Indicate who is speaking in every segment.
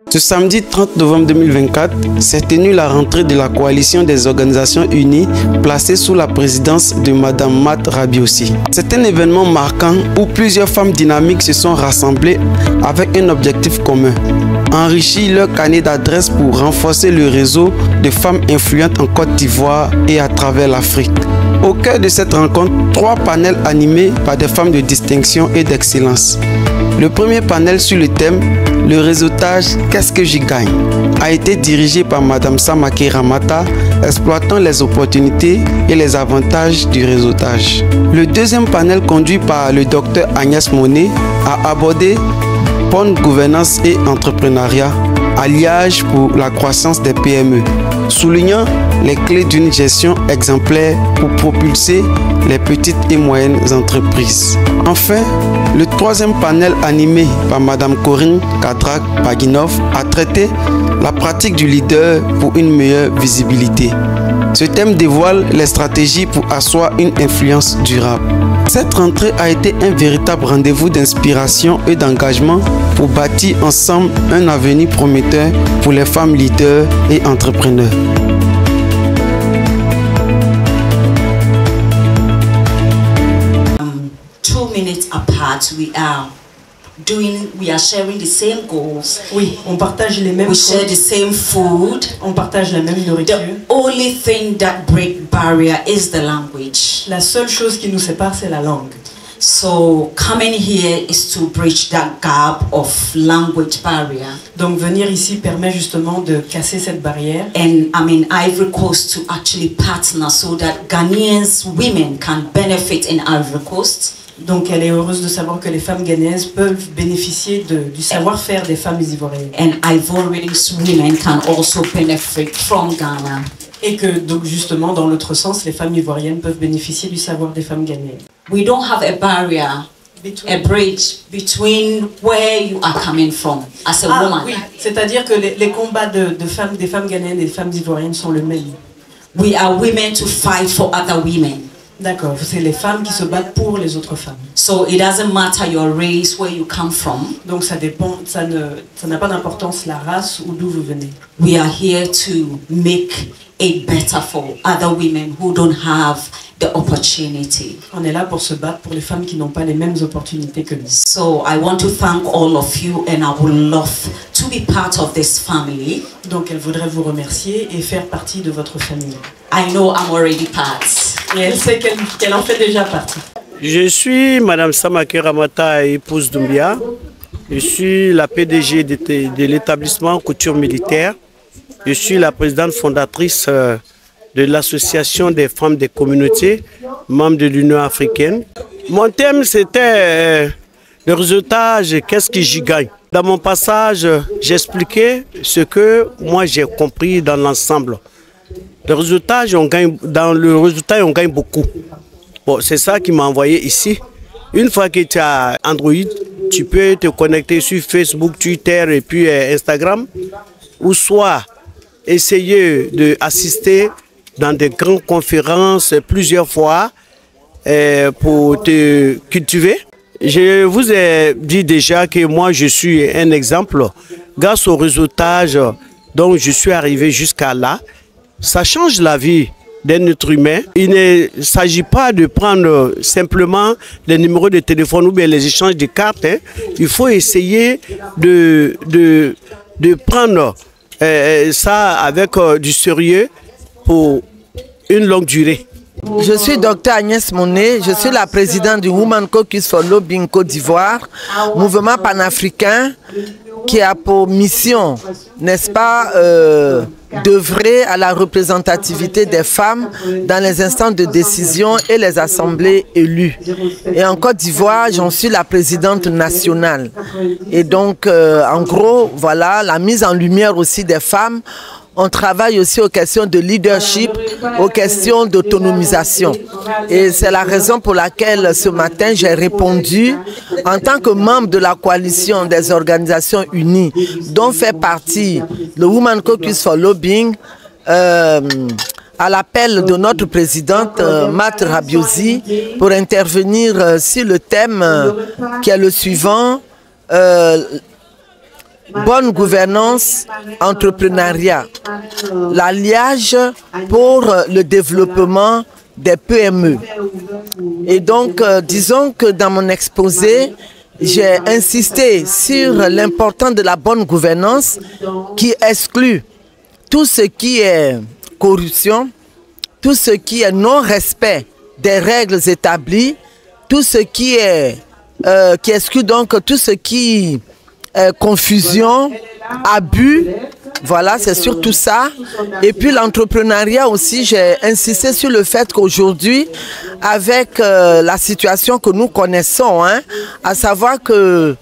Speaker 1: Ce samedi 30 novembre 2024 s'est tenue la rentrée de la coalition des organisations unies placée sous la présidence de Mme Mat Rabiossi. C'est un événement marquant où plusieurs femmes dynamiques se sont rassemblées avec un objectif commun: enrichir leur carnet d'adresses pour renforcer le réseau de femmes influentes en Côte d'Ivoire et à travers l'Afrique. Au cœur de cette rencontre, 3 panels animés par des femmes de distinction et d'excellence. Le premier panel sur le thème « Le réseautage, qu'est-ce que j'y gagne ?» a été dirigé par Mme Samake Ramata, exploitant les opportunités et les avantages du réseautage. Le deuxième panel, conduit par le Dr Agnès Monet, a abordé bonne gouvernance et entrepreneuriat, alliage pour la croissance des PME, soulignant les clés d'une gestion exemplaire pour propulser les petites et moyennes entreprises. Enfin, le troisième panel, animé par Mme Corinne Kadrak-Baginov, a traité la pratique du leader pour une meilleure visibilité. Ce thème dévoile les stratégies pour asseoir une influence durable. Cette rentrée a été un véritable rendez-vous d'inspiration et d'engagement pour bâtir ensemble un avenir prometteur pour les femmes leaders et entrepreneurs.
Speaker 2: Minutes apart, we are sharing the same goals.
Speaker 3: Oui, on partage les mêmes
Speaker 2: we share the same food.
Speaker 3: On partage la même nourriture.
Speaker 2: The only thing that breaks barrier is the language.
Speaker 3: La seule chose qui nous sépare, c'est la langue.
Speaker 2: So coming here is to bridge that gap of language barrier.
Speaker 3: Donc venir ici permet justement de casser cette barrière.
Speaker 2: And I'm in Ivory Coast to actually partner so that Ghanaians women can benefit in Ivory Coast.
Speaker 3: Donc elle est heureuse de savoir que les femmes ghanéennes peuvent bénéficier du savoir-faire des femmes ivoiriennes.
Speaker 2: And Ivorian women can also benefit from Ghana.
Speaker 3: Et que donc justement dans l'autre sens, les femmes ivoiriennes peuvent bénéficier du savoir des femmes ghanéennes.
Speaker 2: We don't have a barrier, a bridge between where you are coming from as a woman.
Speaker 3: Oui, c'est-à-dire que les combats des femmes ghanéennes et des femmes ivoiriennes sont le même.
Speaker 2: We are women to fight for other women.
Speaker 3: D'accord, c'est les femmes qui se battent pour les autres femmes.
Speaker 2: So it doesn't matter your race, where you come from.
Speaker 3: Donc ça dépend, ça n'a pas d'importance la race ou d'où vous venez.
Speaker 2: We are here to make it better for other women who don't have the opportunity.
Speaker 3: On est là pour se battre pour les femmes qui n'ont pas les mêmes opportunités que nous.
Speaker 2: So I want to thank all of you and I would love to be part of this family.
Speaker 3: Donc elle voudrait vous remercier et faire partie de votre famille.
Speaker 2: I know I'm already part.
Speaker 3: Et elle sait qu'elle en fait déjà partie.
Speaker 4: Je suis Mme Samake Ramata, épouse Doumbia. Je suis la PDG de l'établissement Couture Militaire. Je suis la présidente fondatrice de l'association des femmes des communautés, membre de l'Union africaine. Mon thème, c'était le réseautage, qu'est-ce que j'y gagne. Dans mon passage, j'expliquais ce que moi j'ai compris dans l'ensemble. Le réseautage, dans le résultat, on gagne beaucoup. Bon, c'est ça qui m'a envoyé ici. Une fois que tu as Android, tu peux te connecter sur Facebook, Twitter et puis Instagram, ou soit essayer d'assister dans des grandes conférences plusieurs fois pour te cultiver. Je vous ai dit déjà que moi je suis un exemple. Grâce au réseautage dont je suis arrivé jusqu'à là, ça change la vie d'un être humain. Il ne s'agit pas de prendre simplement les numéros de téléphone ou bien les échanges de cartes. Il faut essayer de prendre ça avec du sérieux pour une longue durée.
Speaker 5: Je suis Dr Agnès Monet, je suis la présidente du Women Caucus for Lobbying Côte d'Ivoire, mouvement panafricain qui a pour mission, n'est-ce pas, d'œuvrer à la représentativité des femmes dans les instances de décision et les assemblées élues. Et en Côte d'Ivoire, j'en suis la présidente nationale. Et donc, en gros, voilà, la mise en lumière aussi des femmes. On travaille aussi aux questions de leadership, aux questions d'autonomisation. Et c'est la raison pour laquelle ce matin j'ai répondu en tant que membre de la coalition des organisations unies dont fait partie le Women Caucus for Lobbying à l'appel de notre présidente Matt Rabiosi pour intervenir sur le thème qui est le suivant, bonne gouvernance, entrepreneuriat, l'alliage pour le développement des PME. Et donc, disons que dans mon exposé, j'ai insisté sur l'importance de la bonne gouvernance qui exclut tout ce qui est corruption, tout ce qui est non-respect des règles établies, tout ce qui est qui exclut donc tout ce qui est confusion, abus. Voilà, c'est surtout ça. Et puis l'entrepreneuriat aussi, j'ai insisté sur le fait qu'aujourd'hui, avec la situation que nous connaissons, hein, à savoir que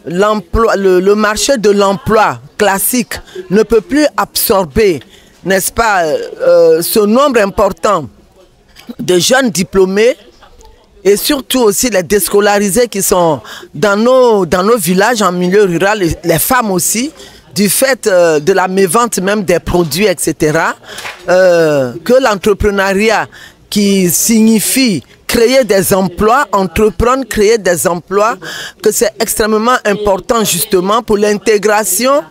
Speaker 5: le marché de l'emploi classique ne peut plus absorber, n'est-ce pas, ce nombre important de jeunes diplômés et surtout aussi les déscolarisés qui sont dans nos villages en milieu rural, les femmes aussi, du fait de la mévente même des produits, etc., que l'entrepreneuriat qui signifie créer des emplois, entreprendre, créer des emplois, que c'est extrêmement important justement pour l'intégration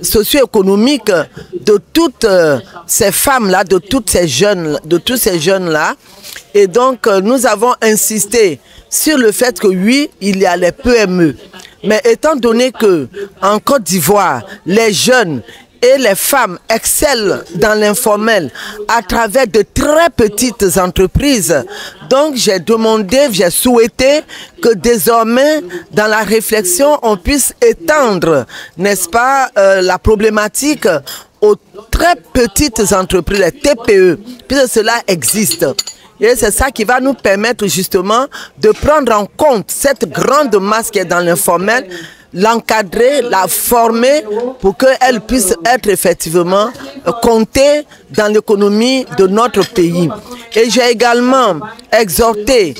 Speaker 5: socio-économique de toutes ces femmes-là, de tous ces jeunes-là. Et donc, nous avons insisté sur le fait que oui, il y a les PME. Mais étant donné que en Côte d'Ivoire, les jeunes et les femmes excellent dans l'informel à travers de très petites entreprises, donc j'ai souhaité que désormais, dans la réflexion, on puisse étendre, n'est-ce pas, la problématique aux très petites entreprises, les TPE, puisque cela existe. Et c'est ça qui va nous permettre justement de prendre en compte cette grande masse qui est dans l'informel, l'encadrer, la former pour qu'elle puisse être effectivement comptée dans l'économie de notre pays. Et j'ai également exhorté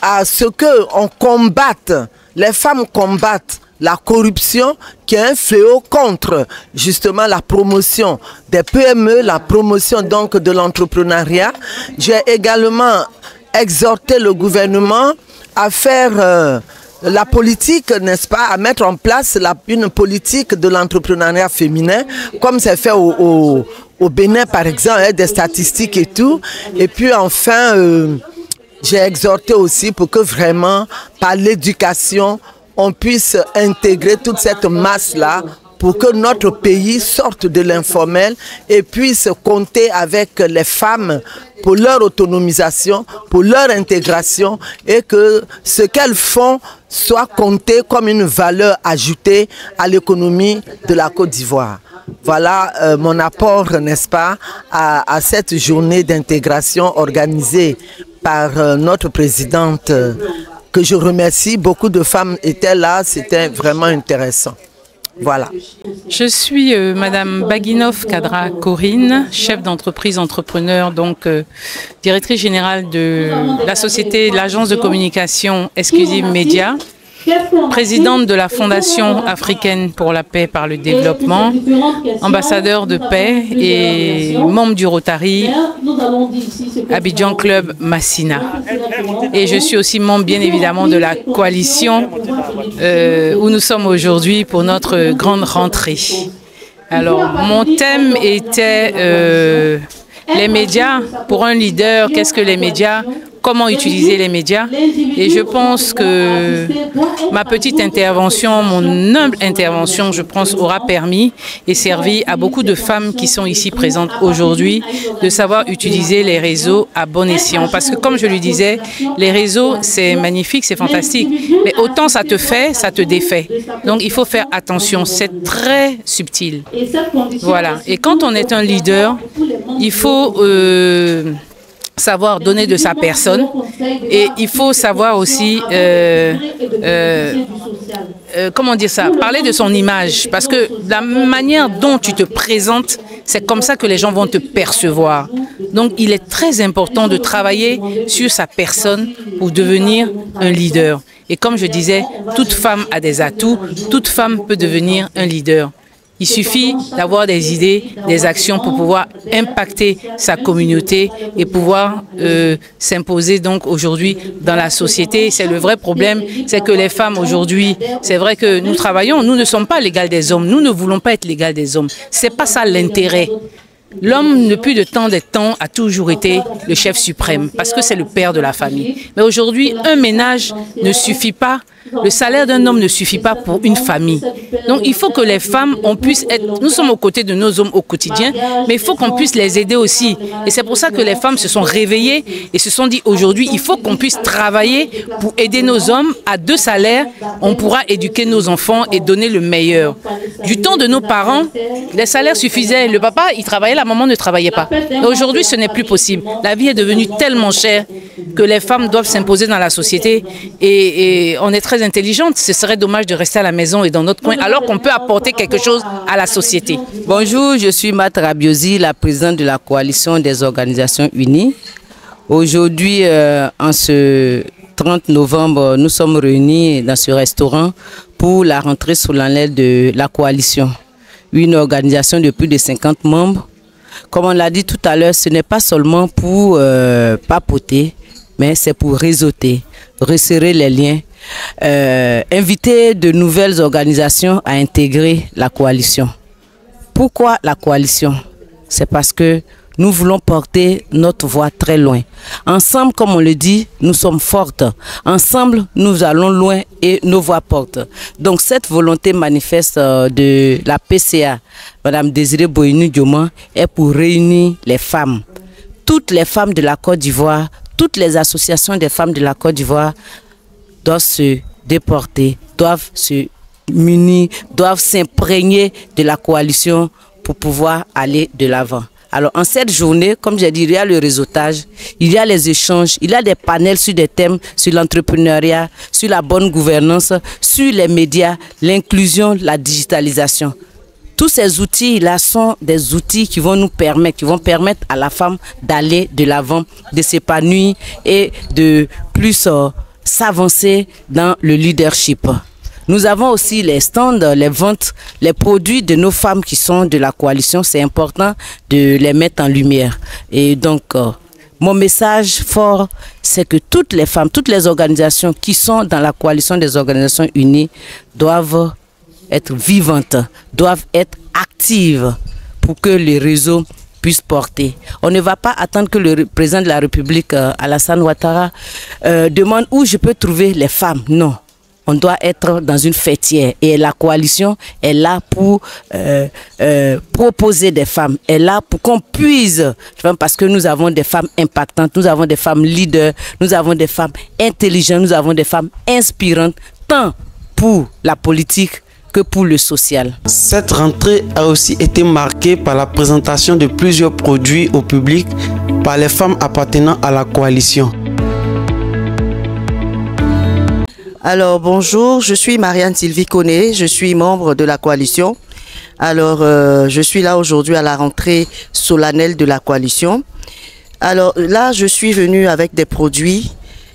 Speaker 5: à ce qu'on combatte, les femmes combattent la corruption qui est un fléau contre justement la promotion des PME, la promotion donc de l'entrepreneuriat. J'ai également exhorté le gouvernement à faire la politique, n'est-ce pas, à mettre en place une politique de l'entrepreneuriat féminin, comme c'est fait au Bénin par exemple, hein, des statistiques et tout. Et puis enfin, j'ai exhorté aussi pour que vraiment, par l'éducation, on puisse intégrer toute cette masse-là pour que notre pays sorte de l'informel et puisse compter avec les femmes pour leur autonomisation, pour leur intégration et que ce qu'elles font soit compté comme une valeur ajoutée à l'économie de la Côte d'Ivoire. Voilà mon apport, n'est-ce pas, à cette journée d'intégration organisée par notre présidente que je remercie. Beaucoup de femmes étaient là, c'était vraiment intéressant. Voilà.
Speaker 6: Je suis Madame Baguinov Kadra Corinne, chef d'entreprise entrepreneur, donc directrice générale de la société, l'agence de communication Exclusive Média, présidente de la Fondation africaine pour la paix par le développement, ambassadeur de paix et membre du Rotary Abidjan Club Massina. Et je suis aussi membre bien évidemment de la coalition où nous sommes aujourd'hui pour notre grande rentrée. Alors mon thème était les médias. Pour un leader, qu'est-ce que les médias ? Comment utiliser les médias? Et je pense que ma petite intervention, mon humble intervention, je pense, aura permis et servi à beaucoup de femmes qui sont ici présentes aujourd'hui de savoir utiliser les réseaux à bon escient. Parce que comme je lui disais, les réseaux, c'est magnifique, c'est fantastique, mais autant ça te fait, ça te défait. Donc il faut faire attention, c'est très subtil. Voilà. Et quand on est un leader, il faut savoir donner de sa personne et il faut savoir aussi comment dire ça, parler de son image, parce que la manière dont tu te présentes, c'est comme ça que les gens vont te percevoir. Donc il est très important de travailler sur sa personne pour devenir un leader. Et comme je disais, toute femme a des atouts, toute femme peut devenir un leader. Il suffit d'avoir des idées, des actions pour pouvoir impacter sa communauté et pouvoir s'imposer donc aujourd'hui dans la société. C'est le vrai problème, c'est que les femmes aujourd'hui, c'est vrai que nous travaillons, nous ne sommes pas l'égal des hommes, nous ne voulons pas être l'égal des hommes. C'est pas ça l'intérêt. L'homme, depuis de temps des temps, a toujours été le chef suprême parce que c'est le père de la famille. Mais aujourd'hui, un ménage ne suffit pas. Le salaire d'un homme ne suffit pas pour une famille. Donc il faut que les femmes, on puisse être... Nous sommes aux côtés de nos hommes au quotidien, mais il faut qu'on puisse les aider aussi. Et c'est pour ça que les femmes se sont réveillées et se sont dit aujourd'hui, il faut qu'on puisse travailler pour aider nos hommes à 2 salaires. On pourra éduquer nos enfants et donner le meilleur. Du temps de nos parents, les salaires suffisaient. Le papa, il travaillait, la maman ne travaillait pas. Aujourd'hui, ce n'est plus possible. La vie est devenue tellement chère que les femmes doivent s'imposer dans la société et on est très intelligente. Ce serait dommage de rester à la maison et dans notre coin alors qu'on peut apporter quelque chose à la société.
Speaker 7: Bonjour, je suis Mat Rabiosi, la présidente de la coalition des organisations unies. Aujourd'hui, en ce 30 novembre, nous sommes réunis dans ce restaurant pour la rentrée solennelle de la coalition. Une organisation de plus de 50 membres. Comme on l'a dit tout à l'heure, ce n'est pas seulement pour papoter, mais c'est pour réseauter, resserrer les liens, inviter de nouvelles organisations à intégrer la coalition. Pourquoi la coalition? C'est parce que nous voulons porter notre voix très loin. Ensemble, comme on le dit, nous sommes fortes. Ensemble, nous allons loin et nos voix portent. Donc cette volonté manifeste de la PCA, Madame Désirée Boigny-Dioma, est pour réunir les femmes. Toutes les femmes de la Côte d'Ivoire, toutes les associations des femmes de la Côte d'Ivoire doivent se déporter, doivent se munir, doivent s'imprégner de la coalition pour pouvoir aller de l'avant. Alors en cette journée, comme j'ai dit, il y a le réseautage, il y a les échanges, il y a des panels sur des thèmes, sur l'entrepreneuriat, sur la bonne gouvernance, sur les médias, l'inclusion, la digitalisation. Tous ces outils-là sont des outils qui vont nous permettre, qui vont permettre à la femme d'aller de l'avant, de s'épanouir et de plus s'avancer dans le leadership. Nous avons aussi les stands, les ventes, les produits de nos femmes qui sont de la coalition. C'est important de les mettre en lumière. Et donc, mon message fort, c'est que toutes les femmes, toutes les organisations qui sont dans la coalition des organisations unies doivent être vivantes, doivent être actives pour que les réseaux puissent porter. On ne va pas attendre que le président de la République, Alassane Ouattara, demande où je peux trouver les femmes. Non. On doit être dans une fêtière et la coalition est là pour proposer des femmes, est là pour qu'on puisse, parce que nous avons des femmes impactantes, nous avons des femmes leaders, nous avons des femmes intelligentes, nous avons des femmes inspirantes, tant pour la politique que pour le social.
Speaker 1: Cette rentrée a aussi été marquée par la présentation de plusieurs produits au public par les femmes appartenant à la coalition.
Speaker 8: Alors bonjour, je suis Marianne Sylvie Koné, je suis membre de la coalition. Alors je suis là aujourd'hui à la rentrée solennelle de la coalition. Alors là je suis venue avec des produits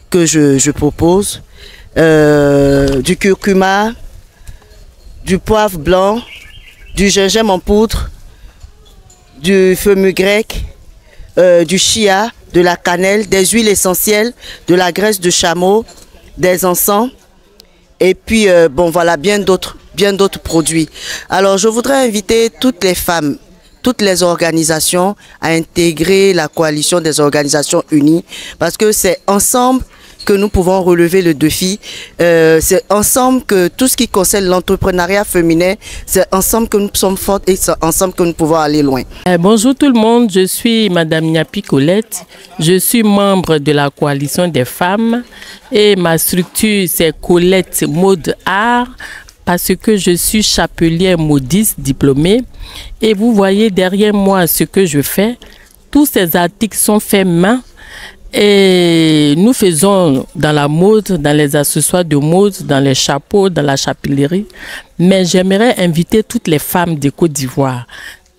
Speaker 8: que je propose. Du curcuma, du poivre blanc, du gingembre en poudre, du feu grec, du chia, de la cannelle, des huiles essentielles, de la graisse de chameau, des encens et puis bon voilà bien d'autres produits. Alors je voudrais inviter toutes les femmes, toutes les organisations à intégrer la coalition des organisations unies parce que c'est ensemble que nous pouvons relever le défi. C'est ensemble que tout ce qui concerne l'entrepreneuriat féminin, c'est ensemble que nous sommes fortes et c'est ensemble que nous pouvons aller loin.
Speaker 9: Bonjour tout le monde, je suis Madame Nyapi Colette, je suis membre de la coalition des femmes et ma structure c'est Colette Mode Art parce que je suis chapelière modiste diplômée et vous voyez derrière moi ce que je fais. Tous ces articles sont faits main. Et nous faisons dans la mode, dans les accessoires de mode, dans les chapeaux, dans la chapellerie. Mais j'aimerais inviter toutes les femmes de Côte d'Ivoire,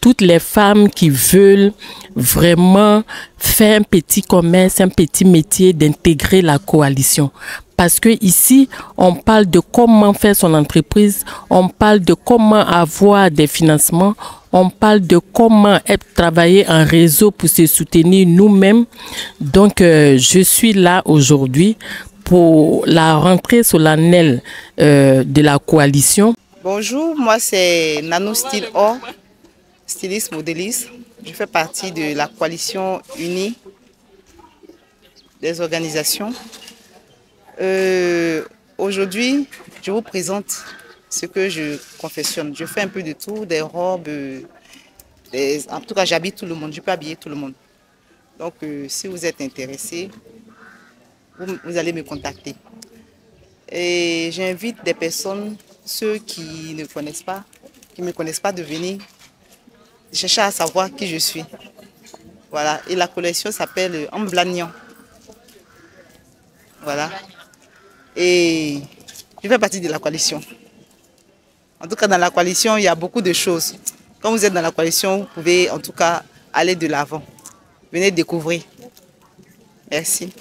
Speaker 9: toutes les femmes qui veulent vraiment faire un petit commerce, un petit métier, d'intégrer la coalition. Parce que ici, on parle de comment faire son entreprise, on parle de comment avoir des financements, on parle de comment travailler en réseau pour se soutenir nous-mêmes. Donc, je suis là aujourd'hui pour la rentrée solennelle de la coalition.
Speaker 10: Bonjour, moi c'est Nanou Style Or, styliste modéliste. Je fais partie de la coalition unie des organisations. Aujourd'hui, je vous présente ce que je confectionne. Je fais un peu de tout, des robes, en tout cas j'habille tout le monde, je peux habiller tout le monde. Donc si vous êtes intéressé, vous allez me contacter. Et j'invite des personnes, ceux qui ne connaissent pas, qui ne me connaissent pas, de venir chercher à savoir qui je suis. Voilà, et la collection s'appelle Amblagnan. Voilà. Et je fais partie de la coalition. En tout cas, dans la coalition, il y a beaucoup de choses. Quand vous êtes dans la coalition, vous pouvez en tout cas aller de l'avant. Venez découvrir. Merci.